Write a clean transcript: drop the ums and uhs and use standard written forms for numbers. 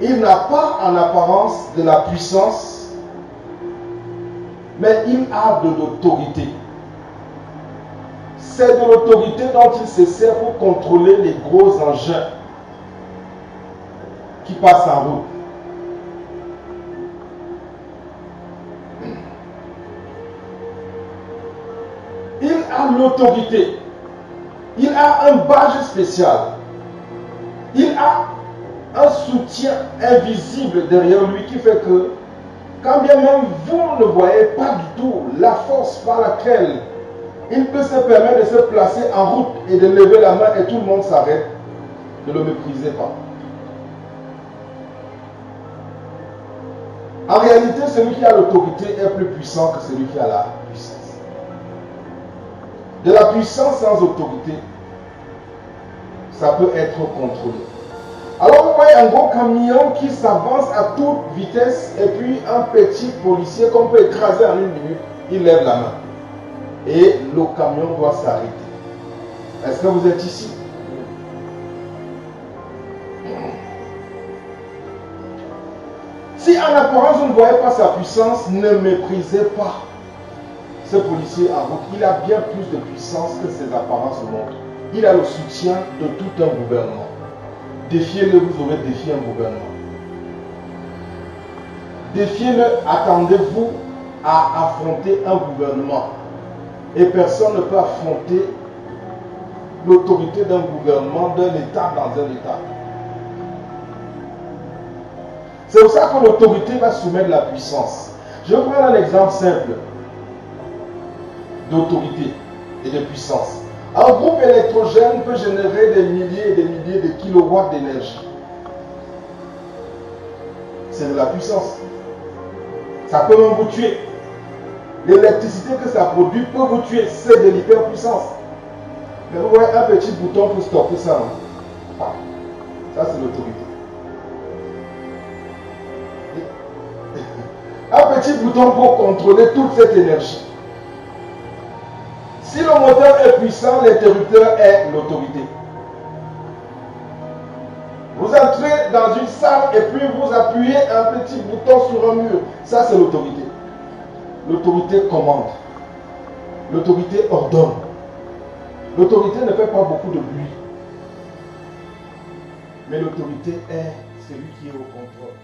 Il n'a pas en apparence de la puissance, mais il a de l'autorité. C'est de l'autorité dont il se sert pour contrôler les gros engins qui passent en route. Il a l'autorité. Il a un badge spécial. Il a un soutien invisible derrière lui qui fait que, quand bien même vous ne voyez pas du tout la force par laquelle il peut se permettre de se placer en route et de lever la main et tout le monde s'arrête, ne le méprisez pas. En réalité, celui qui a l'autorité est plus puissant que celui qui a la puissance. De la puissance sans autorité, ça peut être contrôlé. Alors vous voyez un gros camion qui s'avance à toute vitesse et puis un petit policier qu'on peut écraser en une minute, il lève la main. Et le camion doit s'arrêter. Est-ce que vous êtes ici? Si en apparence vous ne voyez pas sa puissance, ne méprisez pas ce policier en route. Il a bien plus de puissance que ses apparences montrent. Il a le soutien de tout un gouvernement. Défiez-le, vous aurez défié un gouvernement. Défiez-le, attendez-vous à affronter un gouvernement. Et personne ne peut affronter l'autorité d'un gouvernement, d'un État dans un État. C'est pour ça que l'autorité va soumettre la puissance. Je vais prendre un exemple simple d'autorité et de puissance. Un groupe électrogène peut générer des milliers et des milliers de kilowatts d'énergie. C'est de la puissance. Ça peut même vous tuer. L'électricité que ça produit peut vous tuer. C'est de l'hyperpuissance. Mais vous voyez un petit bouton pour stopper ça. Ça, c'est l'autorité. Un petit bouton pour contrôler toute cette énergie. Si le moteur est puissant, l'interrupteur est l'autorité. Vous entrez dans une salle et puis vous appuyez un petit bouton sur un mur. Ça, c'est l'autorité. L'autorité commande. L'autorité ordonne. L'autorité ne fait pas beaucoup de bruit. Mais l'autorité est celui qui est au contrôle.